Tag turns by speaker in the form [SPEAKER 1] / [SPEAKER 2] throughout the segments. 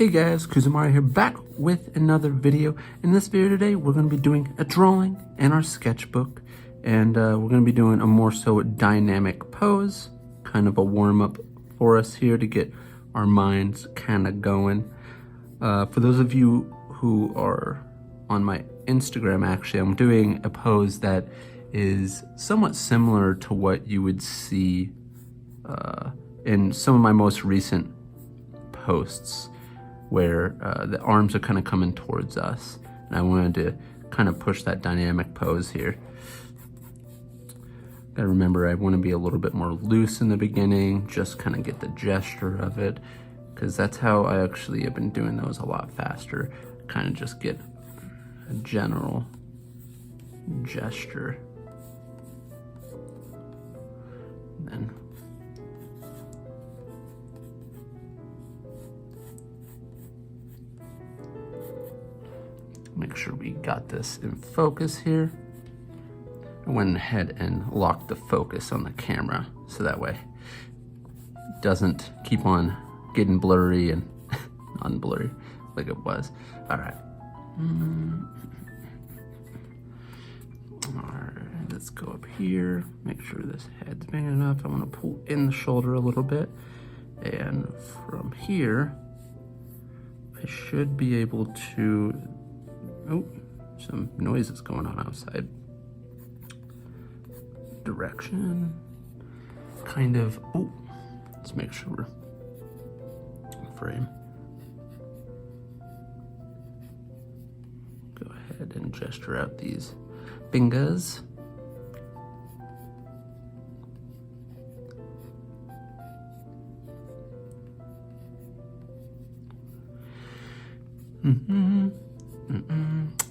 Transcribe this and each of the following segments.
[SPEAKER 1] Hey guys, KUZO here, back with another video. In this video today, we're going to be doing a drawing in our sketchbook, and we're going to be doing a more so dynamic pose, kind of a warm-up for us here to get our minds kind of going. For those of you who are on my Instagram, actually, I'm doing a pose that is somewhat similar to what you would see in some of my most recent posts, where the arms are kind of coming towards us. And I wanted to kind of push that dynamic pose here. Gotta remember, I want to be a little bit more loose in the beginning, just kind of get the gesture of it, because that's how I actually have been doing those a lot faster. Kind of just get a general gesture. And then make sure we got this in focus here. I went ahead and locked the focus on the camera so that way it doesn't keep on getting blurry and unblurry like it was. All right. All right, let's go up here. Make sure this head's big enough. I want to pull in the shoulder a little bit. And from here, I should be able to, oh, some noises going on outside. Direction, kind of, oh, let's make sure we're frame. Go ahead and gesture out these fingers.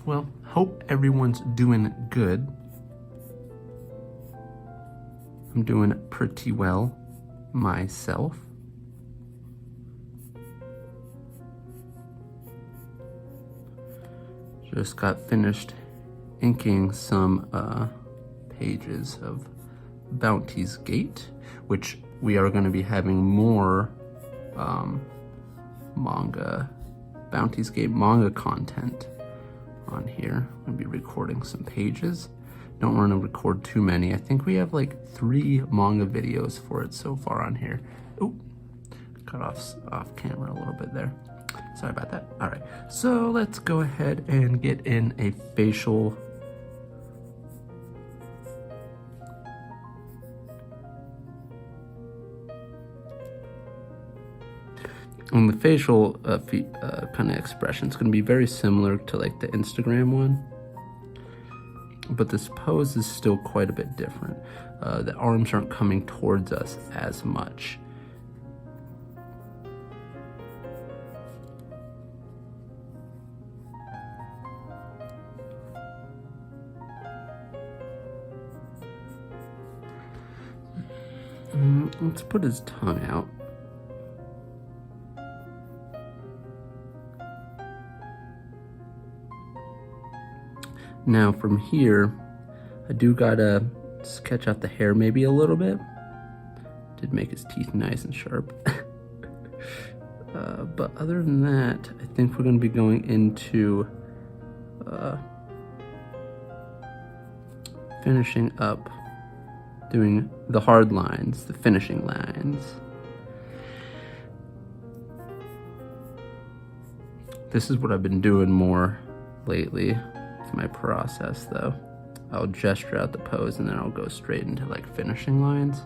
[SPEAKER 1] Well, hope everyone's doing good. I'm doing pretty well myself. Just got finished inking some pages of Bounty's Gate, which we are going to be having more Bounty's Gate manga content on here. I'm going to be recording some pages. Don't want to record too many. I think we have like 3 manga videos for it so far on here. Oh, cut off camera a little bit there. Sorry about that. All right, so let's go ahead and get in a facial. And the facial kind of expression is going to be very similar to like the Instagram one, but this pose is still quite a bit different. The arms aren't coming towards us as much. Let's put his tongue out. Now from here, I do gotta sketch out the hair maybe a little bit. Did make his teeth nice and sharp. But other than that, I think we're gonna be going into finishing up, doing the hard lines, the finishing lines. This is what I've been doing more lately. My process though. I'll gesture out the pose and then I'll go straight into like finishing lines.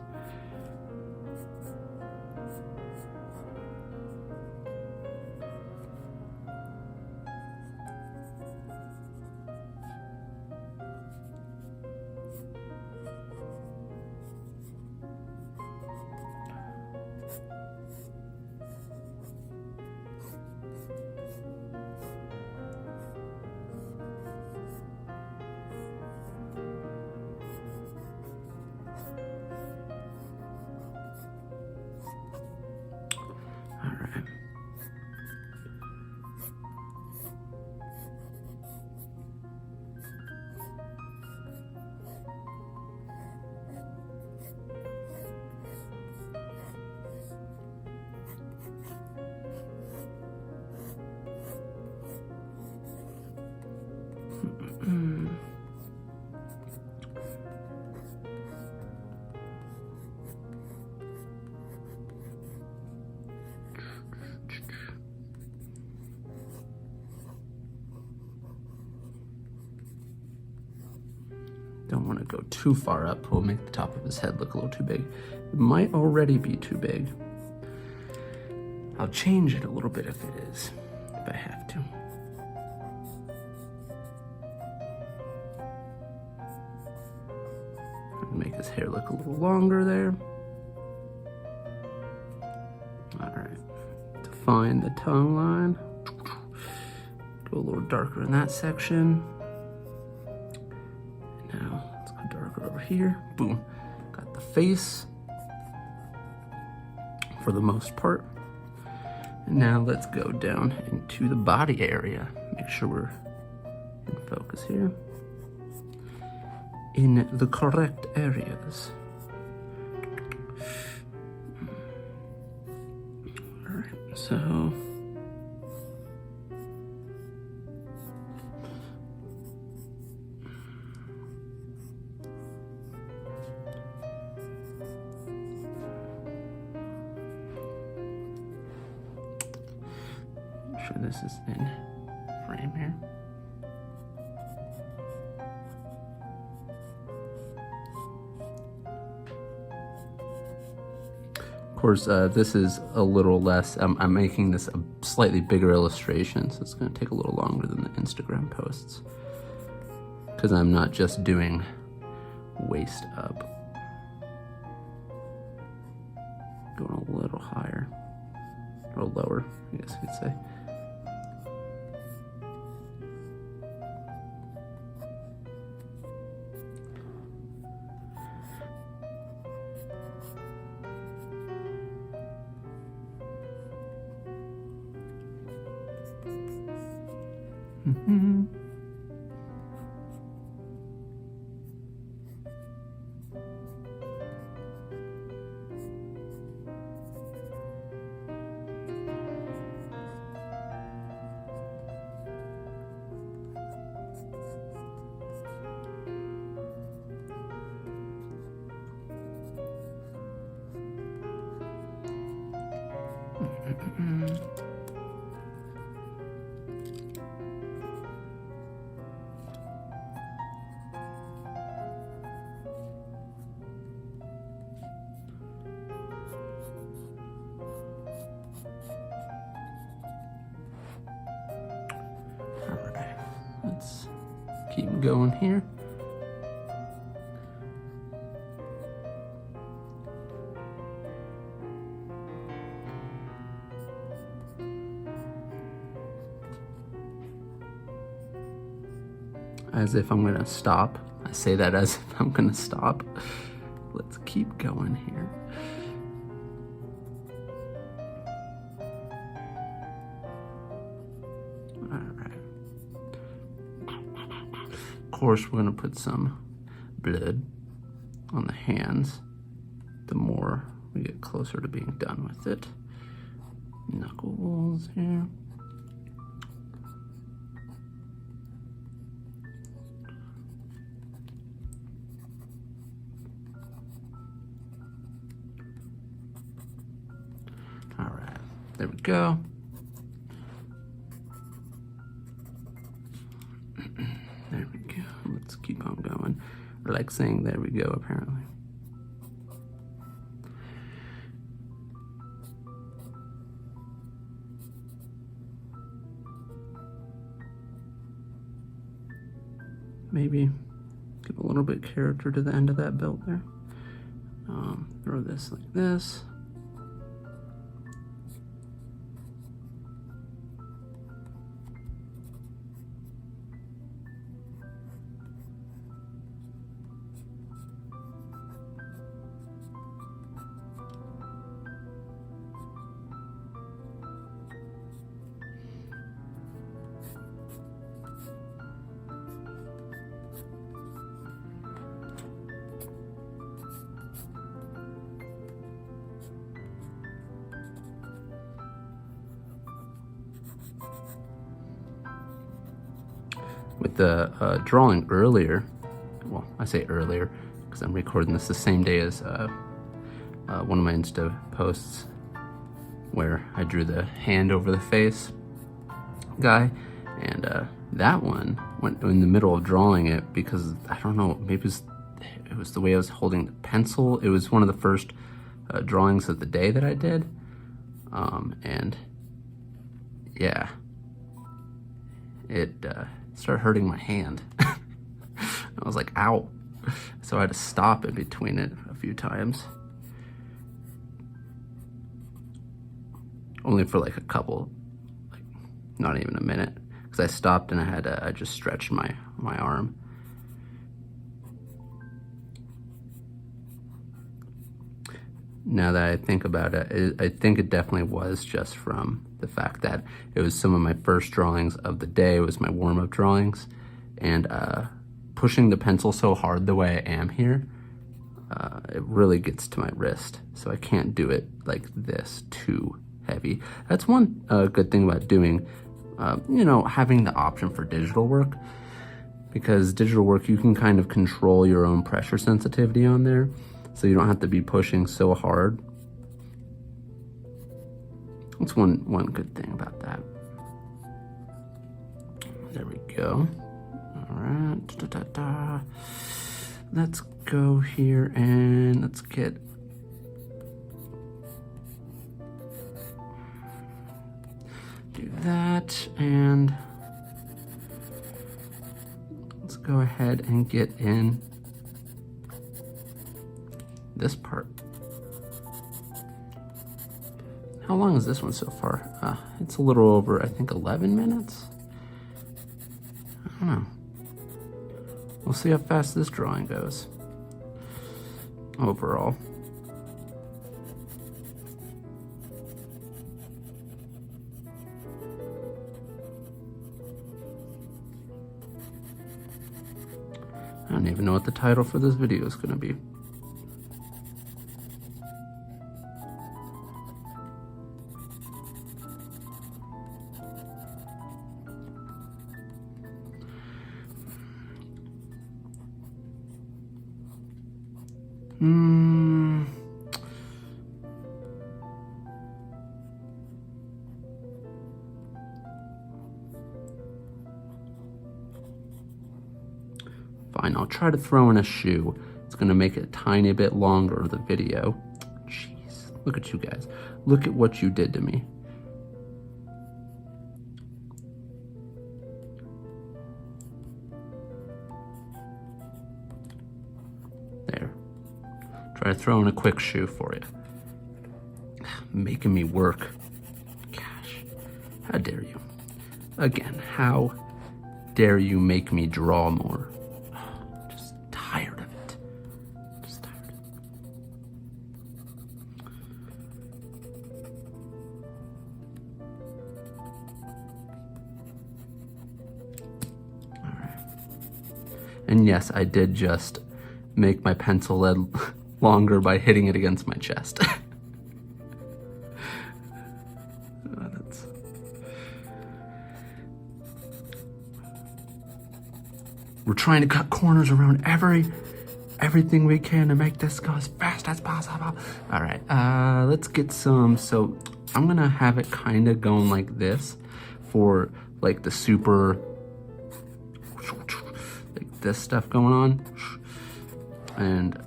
[SPEAKER 1] Don't want to go too far up. We'll make the top of his head look a little too big. It might already be too big. I'll change it a little bit if it is, if I have to. Make his hair look a little longer there. All right, define the tongue line. Go a little darker in that section. Now let's go darker over here. Boom, got the face for the most part. And now let's go down into the body area. Make sure we're in focus here. In the correct areas. All right, so make sure this is in frame here. Of course, this is a little less, I'm making this a slightly bigger illustration, so it's going to take a little longer than the Instagram posts, because I'm not just doing waist up. Going a little higher, or lower, I guess you could say. Let's keep going here. As if I'm gonna stop. I say that as if I'm gonna stop. Let's keep going here. Of course, we're gonna put some blood on the hands the more we get closer to being done with it. Knuckles here. All right, there we go. There we go. Let's keep on going. Or like saying there we go, apparently. Maybe give a little bit of character to the end of that belt there. Throw this like this. with the drawing earlier. Well, I say earlier because I'm recording this the same day as one of my Insta posts where I drew the hand over the face guy, and that one went in the middle of drawing it because I don't know, maybe it was the way I was holding the pencil. It was one of the first drawings of the day that I did, and yeah, it started hurting my hand. I was like, ow. So I had to stop in between it a few times. Only for like a couple, like not even a minute. Because I stopped and I just stretched my arm. Now that I think about it, I think it definitely was just from the fact that it was some of my first drawings of the day. It was my warm-up drawings. And pushing the pencil so hard the way I am here, it really gets to my wrist. So I can't do it like this too heavy. That's one good thing about doing, having the option for digital work. Because digital work, you can kind of control your own pressure sensitivity on there. So you don't have to be pushing so hard. That's one good thing about that. There we go. All right. Let's go here and let's get do that, and let's go ahead and get in this part. How long is this one so far? It's a little over, I think, 11 minutes. I don't know. We'll see how fast this drawing goes overall. I don't even know what the title for this video is going to be. Fine, I'll try to throw in a shoe. It's gonna make it a tiny bit longer, the video. Jeez, look at you guys. Look at what you did to me. There. Try to throw in a quick shoe for you. Making me work. Gosh, how dare you? Again, how dare you make me draw more? Just tired of it. Just tired. All right. And yes, I did just make my pencil lead longer by hitting it against my chest. We're trying to cut corners around everything we can to make this go as fast as possible. All right, let's get some. So I'm gonna have it kind of going like this for like the super, like this stuff going on. And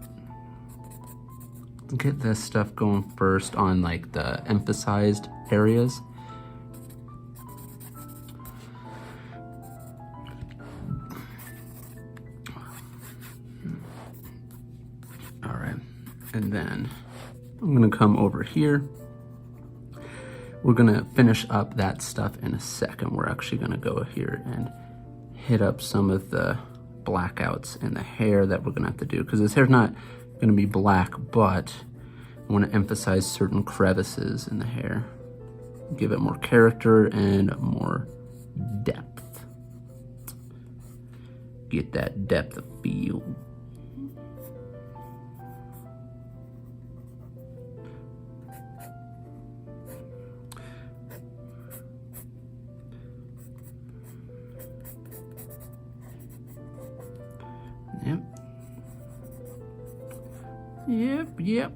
[SPEAKER 1] get this stuff going first on like the emphasized areas. All right, and then I'm gonna come over here. We're gonna finish up that stuff in a second. We're actually gonna go here and hit up some of the blackouts in the hair that we're gonna have to do, because this hair's not gonna be black, but I want to emphasize certain crevices in the hair, give it more character and more depth. Get that depth of field. Yep.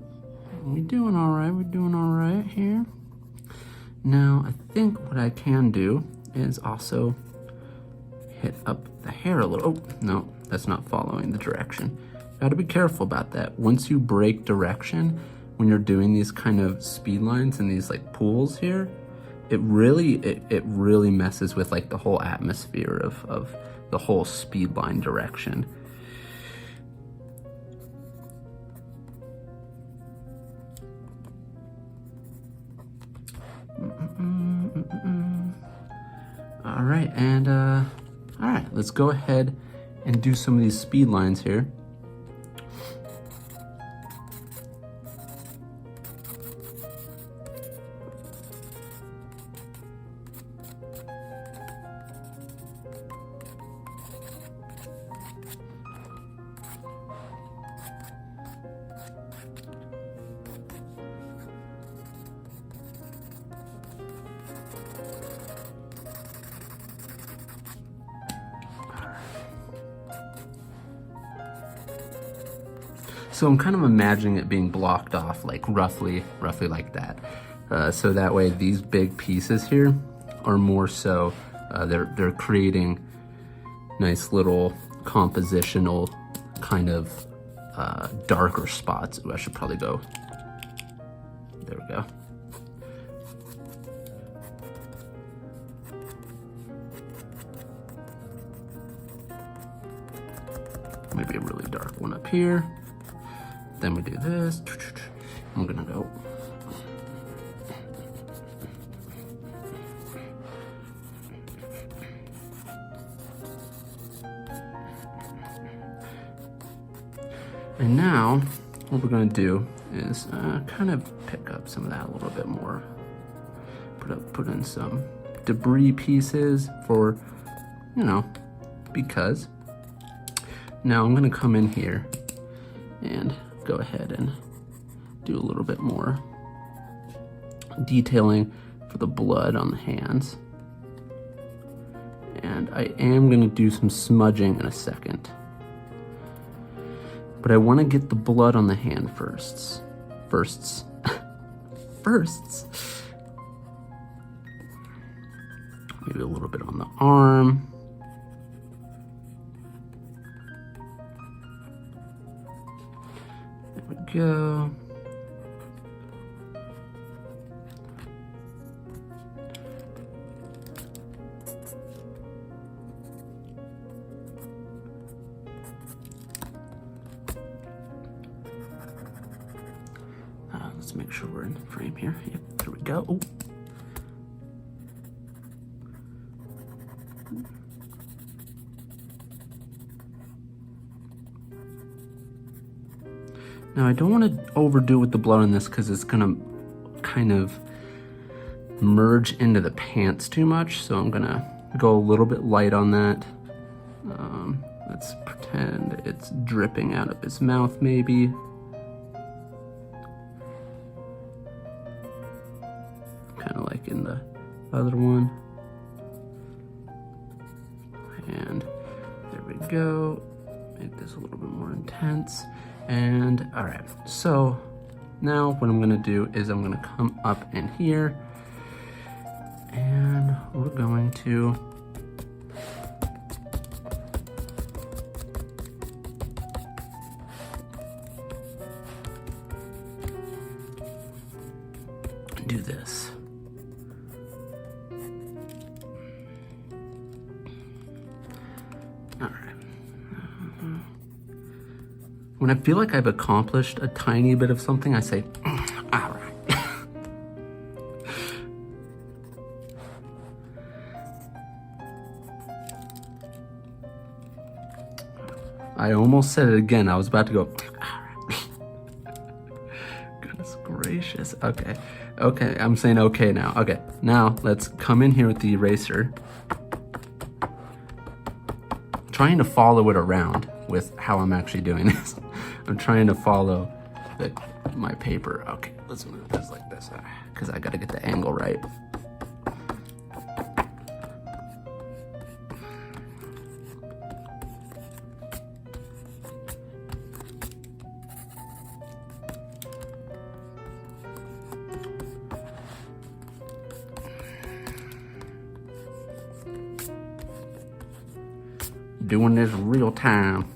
[SPEAKER 1] We're doing all right here. Now, I think what I can do is also hit up the hair a little. Oh, no, that's not following the direction. Gotta be careful about that. Once you break direction, when you're doing these kind of speed lines and these like pools here, it really messes with like the whole atmosphere of the whole speed line direction. All right, and all right, let's go ahead and do some of these speed lines here. So I'm kind of imagining it being blocked off like roughly like that. So that way these big pieces here are more so, they're creating nice little compositional kind of darker spots. Ooh, I should probably go, there we go. Maybe a really dark one up here. Then we do this. I'm gonna go. And now, what we're gonna do is kind of pick up some of that a little bit more. Put in some debris pieces for, you know, because. Now I'm gonna come in here and go ahead and do a little bit more detailing for the blood on the hands. And I am gonna do some smudging in a second. But I wanna get the blood on the hand firsts. Maybe a little bit on the arm. There we go. Let's make sure we're in frame here. Yep, there we go. Ooh. Now I don't want to overdo with the blood on this because it's gonna kind of merge into the pants too much. So I'm gonna go a little bit light on that. Let's pretend it's dripping out of his mouth maybe. Kind of like in the other one. And there we go. Make this a little bit more intense. And all right, so now what I'm gonna do is I'm gonna come up in here and we're going to do this. All right. When I feel like I've accomplished a tiny bit of something, I say, all right. I almost said it again. I was about to go, all right. Goodness gracious. Okay. Okay, I'm saying okay now. Okay, now let's come in here with the eraser. Trying to follow it around with how I'm actually doing this. I'm trying to follow my paper. Okay, let's move this like this because I gotta get the angle right. doing this real time.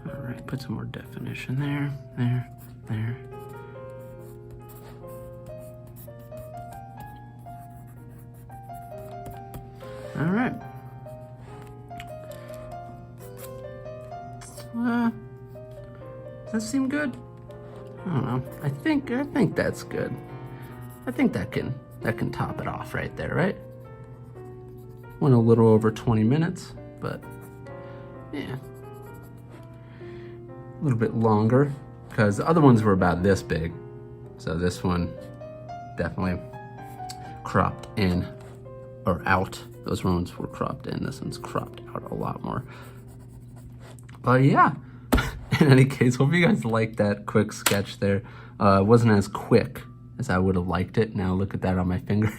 [SPEAKER 2] All right, put some more definition there, there, there. All right. Does that seem good? I don't know. I think that's good. I think that can top it off right there, right? Went a little over 20 minutes, but yeah. A little bit longer because the other ones were about this big. So this one definitely cropped in or out. Those ones were cropped in. This one's cropped out a lot more. But yeah, in any case, hope you guys liked that quick sketch there. It wasn't as quick as I would have liked it. Now look at that on my finger.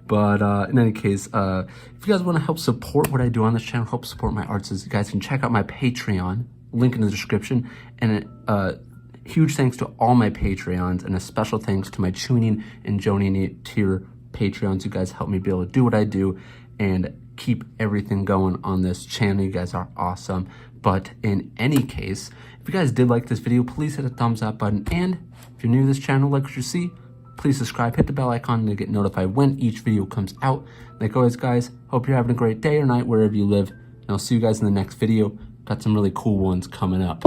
[SPEAKER 2] But in any case, if you guys want to help support what I do on this channel, help support my arts, you guys can check out my Patreon, link in the description. And huge thanks to all my Patreons, and a special thanks to my tuning and Joanie tier Patreons. You guys help me be able to do what I do and keep everything going on this channel. You guys are awesome. But in any case, if you guys did like this video, please hit the thumbs up button. And if you're new to this channel, like what you see, please subscribe, hit the bell icon to get notified when each video comes out. Like always, guys, hope you're having a great day or night wherever you live. And I'll see you guys in the next video. Got some really cool ones coming up.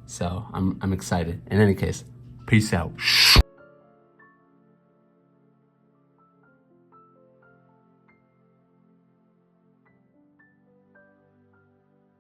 [SPEAKER 2] So I'm excited. In any case, peace out.